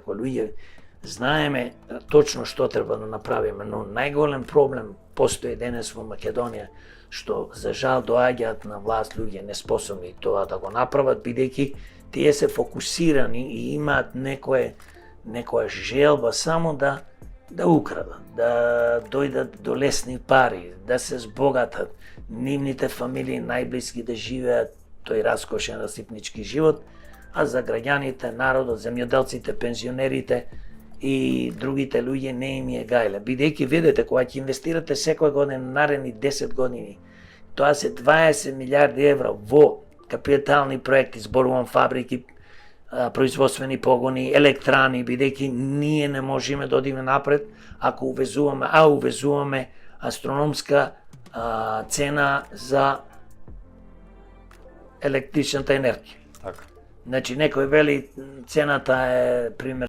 како луѓе знаеме точно што треба да направиме, но најголем проблем постои денес во Македонија, што за жал доаѓаат на власт луѓе неспособни тоа да го направат, бидејќи тие се фокусирани и имаат некоја желба само да украдат, да дојдат до лесни пари, да се збогатат, нивните фамилии најблиски да живеат тој раскошен расипнички живот, а за граѓаните, народот, земјоделците, пензионерите и другите луѓе не им е гајле. Бидејќи видите, кога ќе инвестирате секоја година наредни 10 години, тоа се 20 милиарди евра во капитални проекти, зборувам фабрики, производствени погони, електрани, бидејќи ние не можеме да одиме напред ако увезуваме астрономска цена за електричната енергија. Така. Значи некој вели цената е пример